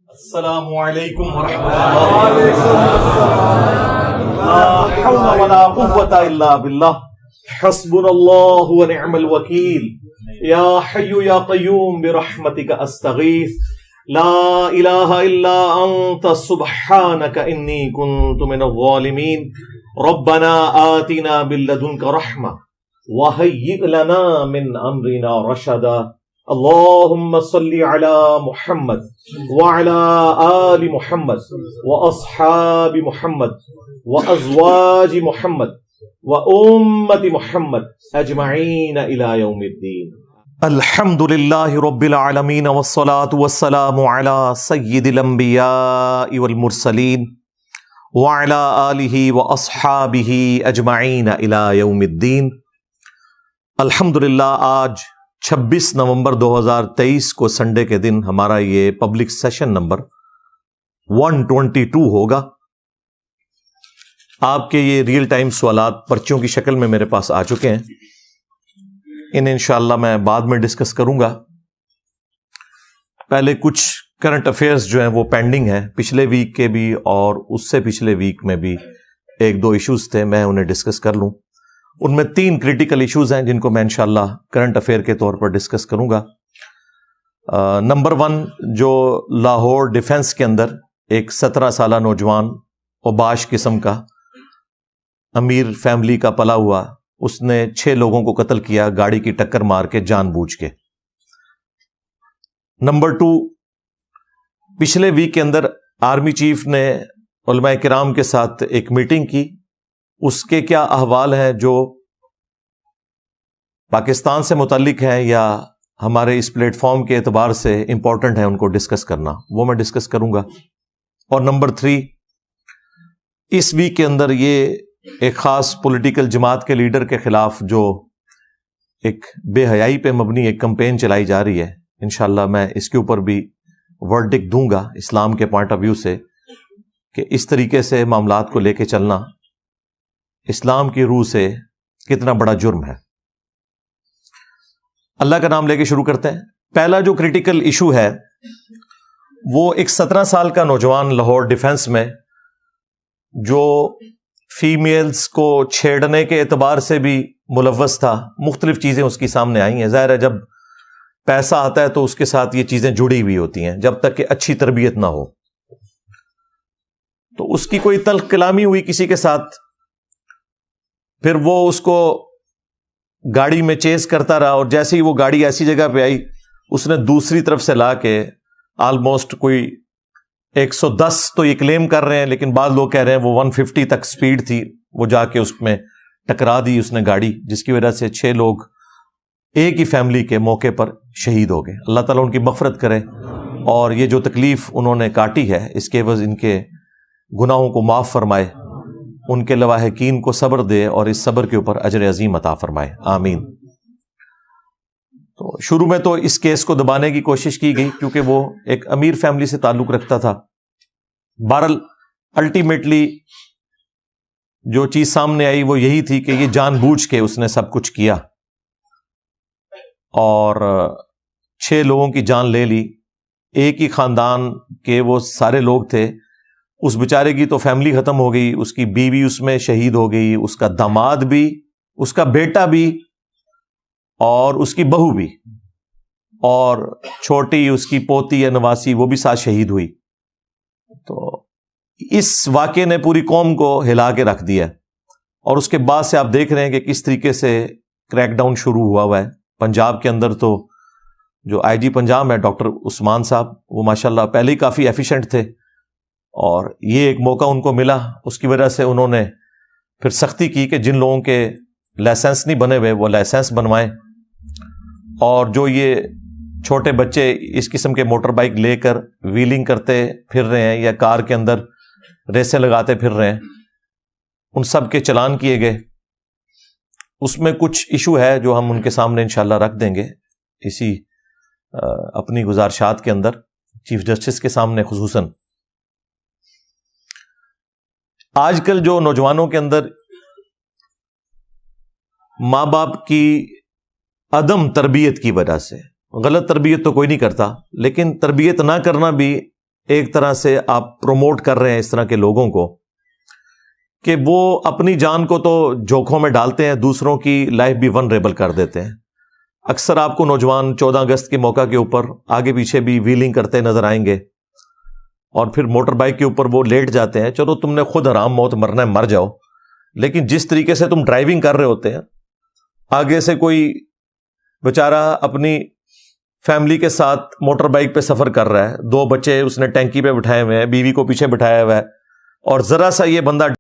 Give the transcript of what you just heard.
السلام علیکم ورحمۃ اللہ لا حول ولا قوة الا باللہ حسبنا اللہ ونعم الوکیل یا حی یا قیوم برحمتک استغیث لا الہ الا انت سبحانک انی کنت من الظالمین ربنا آتنا من لدنک رحمہ وہیئ لنا من امرنا رشدا اللهم صل على محمد وعلى آل محمد وأصحاب محمد وأزواج محمد وأمة محمد أجمعين إلى يوم الدين. الحمد لله رب العالمين والصلاة والسلام على سيد الأنبياء والمرسلين وعلى آله وأصحابه أجمعين إلى يوم الدين. الحمد للہ آج 26 نومبر 2023 کو سنڈے کے دن ہمارا یہ پبلک سیشن نمبر 122 ہوگا. آپ کے یہ ریئل ٹائم سوالات پرچیوں کی شکل میں میرے پاس آ چکے ہیں. انہیں انشاءاللہ میں بعد میں ڈسکس کروں گا. پہلے کچھ کرنٹ افیئرز جو ہیں وہ پینڈنگ ہیں، پچھلے ویک کے بھی اور اس سے پچھلے ویک میں بھی ایک دو ایشوز تھے، میں انہیں ڈسکس کر لوں. ان میں 3 کریٹیکل ایشوز ہیں جن کو میں انشاءاللہ کرنٹ افیئر کے طور پر ڈسکس کروں گا. نمبر 1، جو لاہور ڈیفنس کے اندر ایک 17 سالہ نوجوان اوباش قسم کا امیر فیملی کا پلا ہوا، اس نے 6 لوگوں کو قتل کیا گاڑی کی ٹکر مار کے جان بوجھ کے. نمبر 2، پچھلے ویک کے اندر آرمی چیف نے علماء کرام کے ساتھ ایک میٹنگ کی. اس کے کیا احوال ہیں جو پاکستان سے متعلق ہیں یا ہمارے اس پلیٹ فارم کے اعتبار سے امپورٹنٹ ہیں، ان کو ڈسکس کرنا، وہ میں ڈسکس کروں گا. اور نمبر 3، اس ویک کے اندر یہ ایک خاص پولیٹیکل جماعت کے لیڈر کے خلاف جو ایک بے حیائی پہ مبنی ایک کمپین چلائی جا رہی ہے، انشاءاللہ میں اس کے اوپر بھی ورڈکٹ دوں گا اسلام کے پوائنٹ آف ویو سے کہ اس طریقے سے معاملات کو لے کے چلنا اسلام کی روح سے کتنا بڑا جرم ہے. اللہ کا نام لے کے شروع کرتے ہیں. پہلا جو کریٹیکل ایشو ہے وہ ایک 17 سال کا نوجوان لاہور ڈیفنس میں جو فیمیلز کو چھیڑنے کے اعتبار سے بھی ملوث تھا. مختلف چیزیں اس کی سامنے آئی ہیں. ظاہر ہے جب پیسہ آتا ہے تو اس کے ساتھ یہ چیزیں جڑی ہوئی ہوتی ہیں جب تک کہ اچھی تربیت نہ ہو. تو اس کی کوئی تلخ کلامی ہوئی کسی کے ساتھ، پھر وہ اس کو گاڑی میں چیز کرتا رہا، اور جیسے ہی وہ گاڑی ایسی جگہ پہ آئی اس نے دوسری طرف سے لا کے آلموسٹ کوئی 110 تو یہ کلیم کر رہے ہیں لیکن بعض لوگ کہہ رہے ہیں وہ 150 تک سپیڈ تھی، وہ جا کے اس میں ٹکرا دی اس نے گاڑی، جس کی وجہ سے 6 لوگ ایک ہی فیملی کے موقع پر شہید ہو گئے. اللہ تعالیٰ ان کی مغفرت کرے اور یہ جو تکلیف انہوں نے کاٹی ہے اس کے عوض ان کے گناہوں کو معاف فرمائے، ان کے لواحقین کو صبر دے اور اس صبر کے اوپر اجر عظیم عطا فرمائے، آمین. تو شروع میں تو اس کیس کو دبانے کی کوشش کی گئی کیونکہ وہ ایک امیر فیملی سے تعلق رکھتا تھا. بہرحال الٹیمیٹلی جو چیز سامنے آئی وہ یہی تھی کہ یہ جان بوجھ کے اس نے سب کچھ کیا اور 6 لوگوں کی جان لے لی. ایک ہی خاندان کے وہ سارے لوگ تھے. اس بیچارے کی تو فیملی ختم ہو گئی، اس کی بیوی اس میں شہید ہو گئی، اس کا داماد بھی، اس کا بیٹا بھی اور اس کی بہو بھی، اور چھوٹی اس کی پوتی یا نواسی وہ بھی ساتھ شہید ہوئی. تو اس واقعے نے پوری قوم کو ہلا کے رکھ دیا اور اس کے بعد سے آپ دیکھ رہے ہیں کہ کس طریقے سے کریک ڈاؤن شروع ہوا ہے. پنجاب کے اندر تو جو آئی جی پنجاب ہے ڈاکٹر عثمان صاحب، وہ ماشاءاللہ پہلے ہی کافی ایفیشینٹ تھے اور یہ ایک موقع ان کو ملا، اس کی وجہ سے انہوں نے پھر سختی کی کہ جن لوگوں کے لائسنس نہیں بنے ہوئے وہ لائسنس بنوائیں، اور جو یہ چھوٹے بچے اس قسم کے موٹر بائک لے کر ویلنگ کرتے پھر رہے ہیں یا کار کے اندر ریسیں لگاتے پھر رہے ہیں ان سب کے چلان کیے گئے. اس میں کچھ ایشو ہے جو ہم ان کے سامنے انشاءاللہ رکھ دیں گے اسی اپنی گزارشات کے اندر چیف جسٹس کے سامنے. خصوصاً آج کل جو نوجوانوں کے اندر ماں باپ کی عدم تربیت کی وجہ سے، غلط تربیت تو کوئی نہیں کرتا لیکن تربیت نہ کرنا بھی ایک طرح سے آپ پروموٹ کر رہے ہیں اس طرح کے لوگوں کو کہ وہ اپنی جان کو تو جوکھوں میں ڈالتے ہیں، دوسروں کی لائف بھی ونریبل کر دیتے ہیں۔ اکثر آپ کو نوجوان 14 اگست کے موقع کے اوپر آگے پیچھے بھی ویلنگ کرتے نظر آئیں گے، اور پھر موٹر بائک کے اوپر وہ لیٹ جاتے ہیں۔ چلو تم نے خود حرام موت مرنا ہے، مر جاؤ، لیکن جس طریقے سے تم ڈرائیونگ کر رہے ہوتے ہیں، آگے سے کوئی بیچارہ اپنی فیملی کے ساتھ موٹر بائک پہ سفر کر رہا ہے، 2 بچے اس نے ٹینکی پہ بٹھائے ہوئے ہیں، بیوی کو پیچھے بٹھایا ہوا ہے، اور ذرا سا یہ بندہ